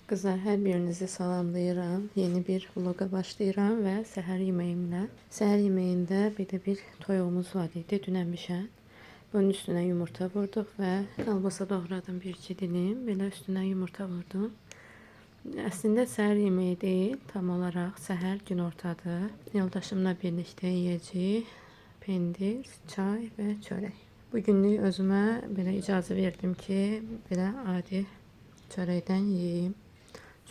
Kızlar, hər birinizi salamlayıram. Yeni bir vloga başlayıram və səhər yeməyimlə. Səhər yeməyində belə bir toyuğumuz var idi, dünəmişən. Bunun üstünə yumurta vurduq və kalbasa doğradım bir-iki dilim. Belə üstünə yumurta vurdum. Əslində səhər yeməyi deyil, tam olaraq səhər günortadır. Yoldaşımla birlikdə yeyəcəyik. Pendir, çay və çörək. Bugünlük özümə belə icazə verdim ki, belə adi çörəkdən yeyeyim.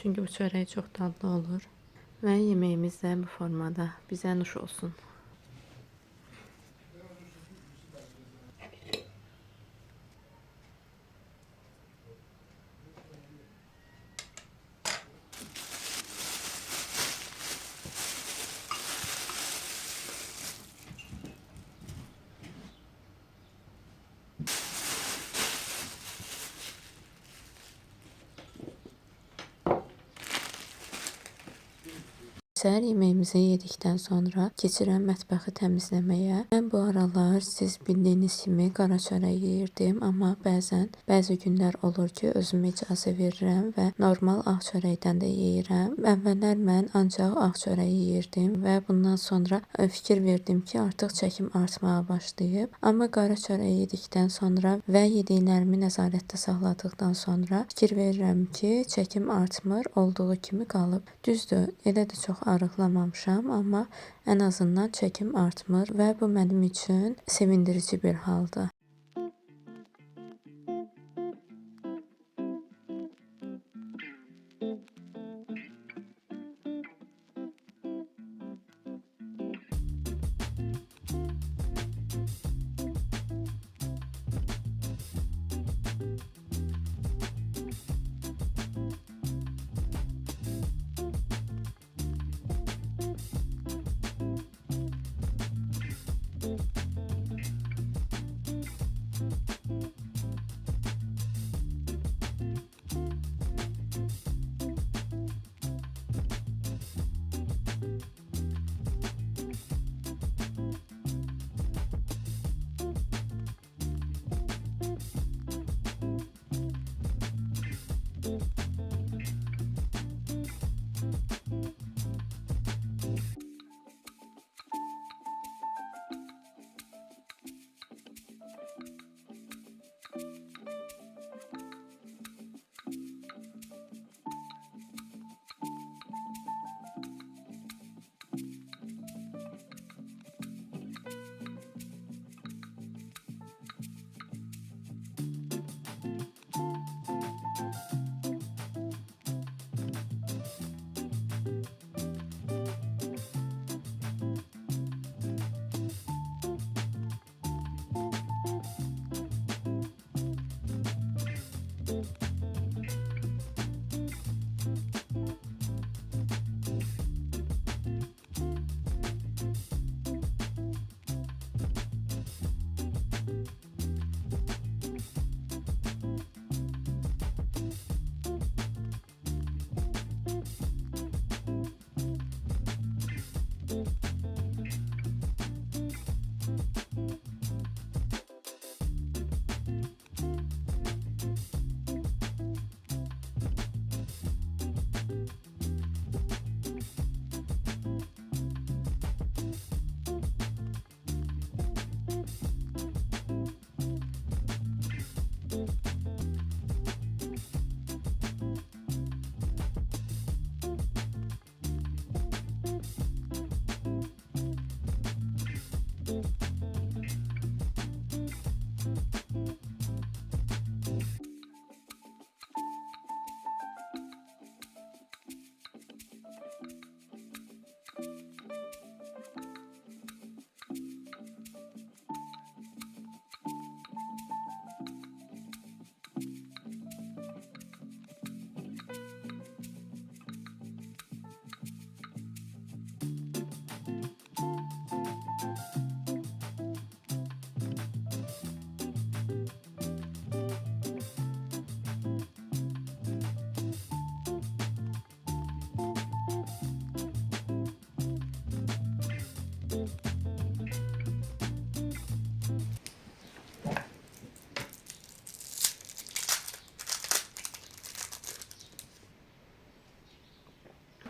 Çünkü bu çörək çox dadlı olur. Və yeməyimiz də bu formada. Bizə nuş olsun. Səhər yeməyimizi yedikdən sonra keçirəm mətbəxi təmizləməyə. Mən bu aralar siz bildiyiniz kimi qara çörək yeyirdim, amma bəzi günlər olur ki, özümə icazə verirəm və normal ağ çörəkdən də yeyirəm. Əvvəllər mən ancaq ağ çörək yeyirdim və bundan sonra fikir verdim ki, artıq çəkim artmağa başlayıb. Amma qara çörək yedikdən sonra və yediklərimi nəzarətdə saxladıqdan sonra fikir verirəm ki, çəkim artmır, olduğu kimi qalıb. Düzdür, elə də çox arıqlamamışam, amma ən azından çəkim artmır və bu mənim üçün sevindirici bir haldır.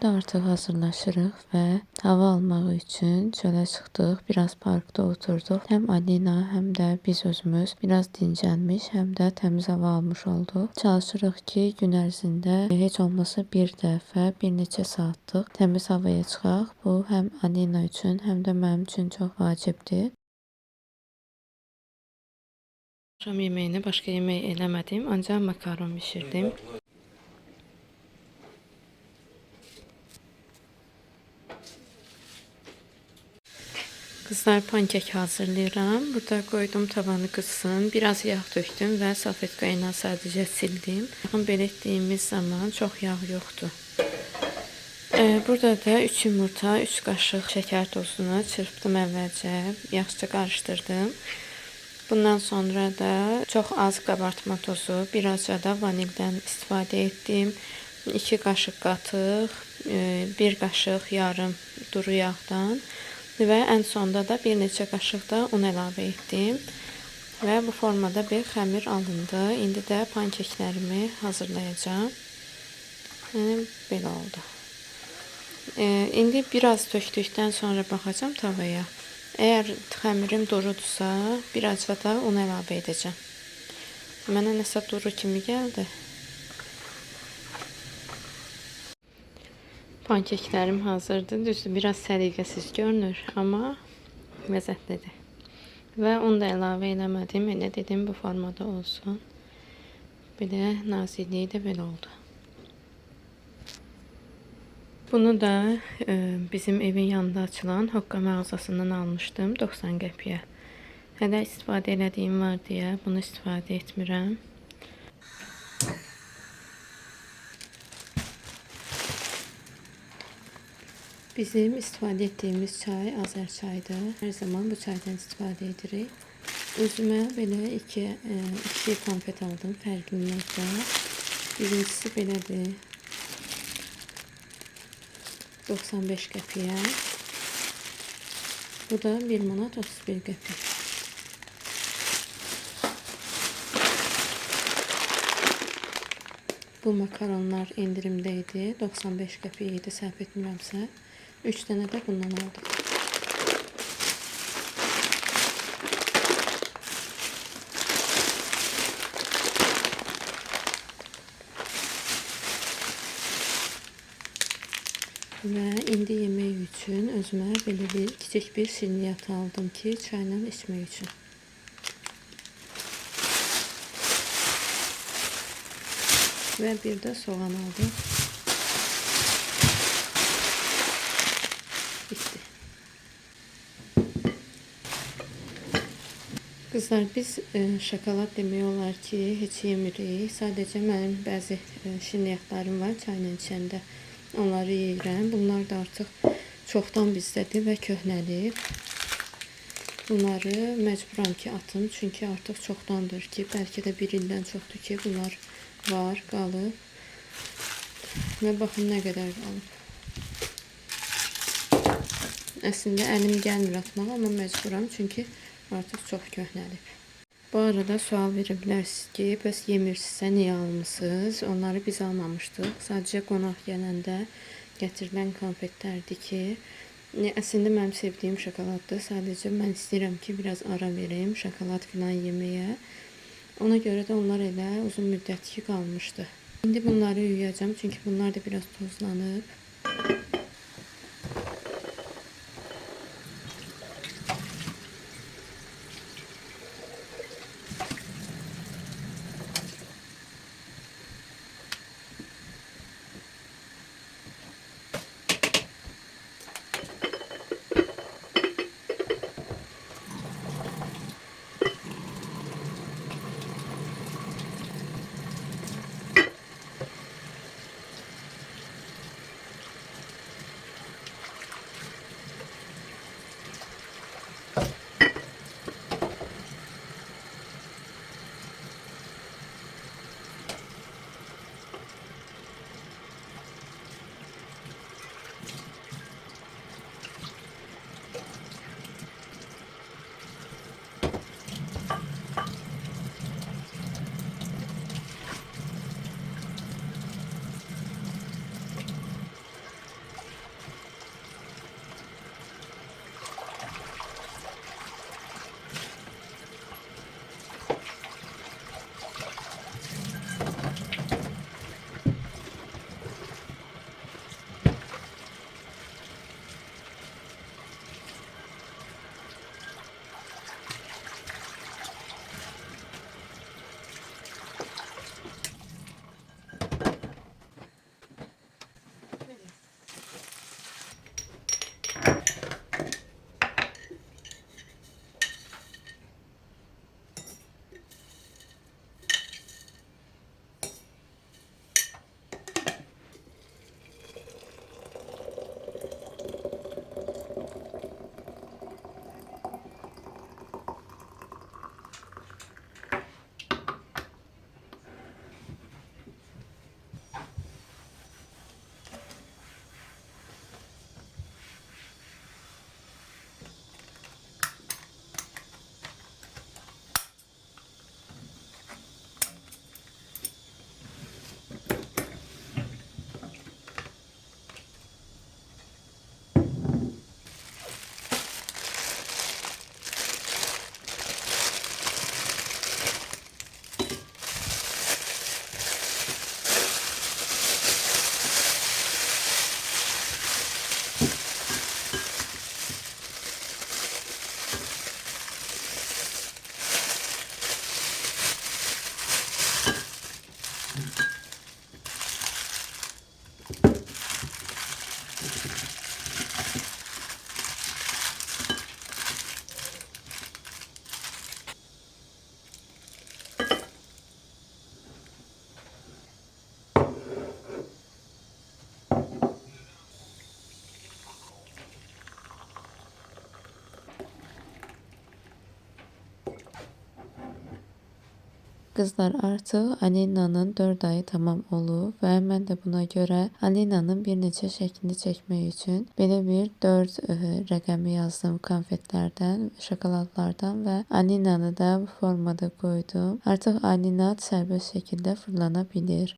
da artıq hazırlaşırıq və hava almaq üçün çölə çıxdıq. Biraz parkda oturduq. Həm Alina, həm də biz özümüz biraz dincəlmiş, həm də təmiz hava almış olduq. Çalışırıq ki, gün ərzində heç olmasa bir dəfə, bir neçə saatlıq təmiz havaya çıxaq. Bu həm Alina üçün, həm də mənim üçün çox vacibdir. Akşam yeməyini başqa yemək eləmədim, ancaq makaron bişirdim. Kızlar, pankek hazırlayıram. Burada qoydum tavanı qızsın. Biraz yağ tökdüm və salfetka ilə sadəcə sildim. Baxın, belə etdiyimiz zaman çox yağ yoxdur. Burada da 3 yumurta, 3 qaşıq şəkər tozunu çırpdım əvvəlcə. Yaxşıca qarışdırdım. Bundan sonra da çox az qabartma tozu, birazca da vanildən istifadə etdim. 2 qaşıq qatıq, 1 qaşıq yarım duru yağdan və ən sonda da bir neçə qaşıq da un əlavə etdim. Və bu formada bir xəmir alındı. İndi də pankeklərimi hazırlayacağım. Yəni, belə oldu. İndi biraz tökdükdən sonra baxacağım tavaya. Eğer xəmirim durudursa, birazca da un əlavə edəcəm. Mənə nəsə duru kimi gəldi. Pankeklərim hazırdır. Düzdür, biraz səliqəsiz görünür, amma ləzzətlidir. Və un da əlavə eləmədim. Elə dedim, bu formada olsun. Belə nazikliyi də belə oldu. Bunu da bizim evin yanında açılan Hokka mağazasından almışdım 90 qəpiyə. Hələ istifadə elədiyim var deyə bunu istifadə etmirəm. Bizim istifadə etdiyimiz çay Azər çaydır. Hər zaman bu çaydan istifadə edirik. Özümə belə iki konfet aldım fərqli növdə. Birincisi belədir. 95 qəpiyə. Bu da 1 manat 31 qəpik. Bu makaronlar endirimdə idi. 95 qəpik idi, səhv etmirəmsə. 3 dənə də bundan aldım. Və indi yemək üçün özümə belə bir kiçik bir şirniyyat aldım ki, çayla içmək üçün. Və bir də soğan aldım. Bitti. Kızlar, biz şokolad demək olar ki, heç yemirik. Sadəcə mənim bəzi şirniyyatlarım var çayla içəndə. Onları yeyirəm. Bunlar da artıq çoxdan bizdədir və köhnədir. Bunları məcburam ki atım. Çünki artıq çoxdandır ki, bəlkə də 1 ildən çoxdur ki, bunlar var, qalıb. Və baxın nə qədər qalıb. Əslində əlim gəlmir atmağa, amma məcburam, çünki artıq çox köhnəlib. Bu arada sual verə bilərsiniz ki, bəs yemirsinizsə niyə almısınız? Onları biz almamışdıq. Sadəcə qonaq gələndə gətirilən konfetlərdir ki, əslində mənim sevdiyim şokoladdır. Sadəcə mən istəyirəm ki, biraz ara verim şokolad filan yeməyə. Ona görə də onlar elə uzun müddət ki qalmışdı. İndi bunları yuyacağım, çünki bunlar da biraz tozlanıb. Qızlar, artıq Alinanın 4 ayı tamam olub və mən də buna görə Alinanın bir neçə şəklini çəkmək üçün belə bir 4 rəqəmi yazdım konfetlərdən, şokoladlardan və Alinanı da bu formada qoydum. Artıq Alina sərbəst şəkildə fırlana bilir.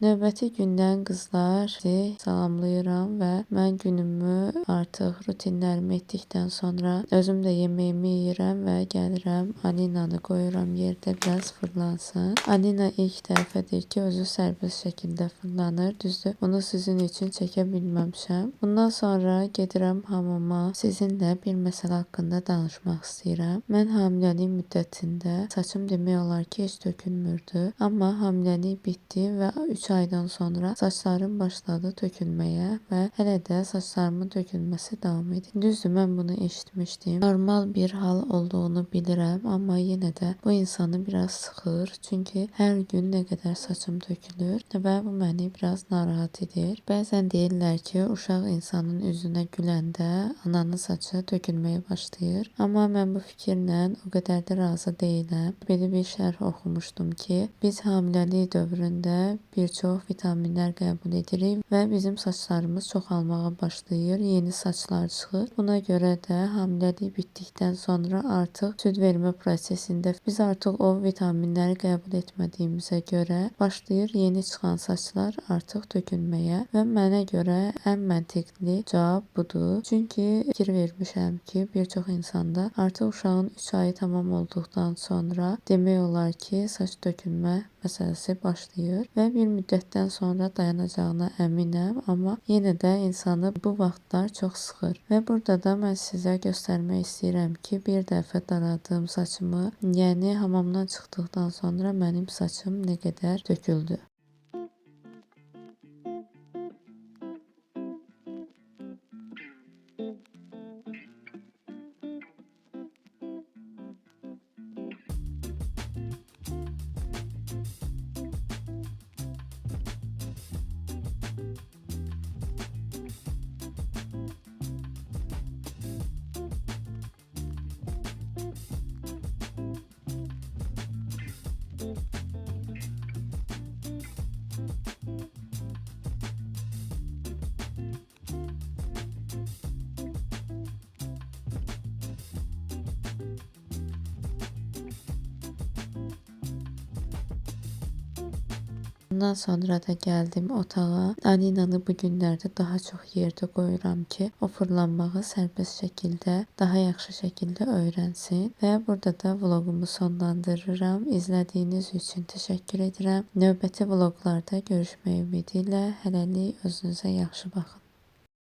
Növbəti gündən qızlar sizi salamlayıram və mən günümü artıq rutinlərimi etdikdən sonra özüm də yeməyimi yeyirəm və gəlirəm Alinanı qoyuram yerdə biraz fırlansın. Alina ilk dəfədir ki, özü sərbəst şəkildə fırlanır. Düzdür, bunu sizin üçün çəkə bilməmişəm. Bundan sonra gedirəm hamama. Sizinlə bir məsələ haqqında danışmaq istəyirəm. Mən hamiləlik müddətində saçım demək olar ki, heç tökülmürdü. Amma hamiləlik bitdi və 3 aydan sonra saçlarım başladı tökülməyə və hələ də saçlarımın tökülməsi davam edir. Düzdür, mən bunu eşitmişdim. Normal bir hal olduğunu bilirəm, amma yenə də bu insanı biraz sıxır. Çünki hər gün nə qədər saçım tökülür və bu məni biraz narahat edir. Bəzən deyirlər ki, uşaq insanın üzünə güləndə ananın saçı tökülməyə başlayır. Amma mən bu fikirlə o qədər də razı deyiləm. Belə bir şərh oxumuşdum ki, biz hamiləlik dövründə bir çox vitaminlər qəbul edirik və bizim saçlarımız çoxalmağa başlayır, yeni saçlar çıxır. Buna görə də hamiləlik bitdikdən sonra artıq süd vermə prosesində biz artıq o vitaminləri qəbul etmədiyimizə görə başlayır yeni çıxan saçlar artıq tökülməyə və mənə görə ən məntiqli cavab budur. Çünki fikir vermişəm ki, bir çox insanda artıq uşağın 3 ayı tamam olduqdan sonra demək olar ki, saç tökülmə məsələsi başlayır və bir müddətdən sonra dayanacağına əminəm, amma yenə də insanı bu vaxtlar çox sıxır. Və burada da mən sizə göstərmək istəyirəm ki, bir dəfə daradığım saçımı, yəni hamamdan çıxdıqdan sonra mənim saçım nə qədər töküldü. Bundan sonra da gəldim otağa. Alinanı bu günlərdə daha çox yerdə qoyuram ki, o fırlanmağı sərbəst şəkildə, daha yaxşı şəkildə öyrənsin. Və burada da vloqumu sonlandırıram. İzlədiyiniz üçün təşəkkür edirəm. Növbəti vloqlarda görüşmək ümidi ilə hələlik özünüzə yaxşı baxın.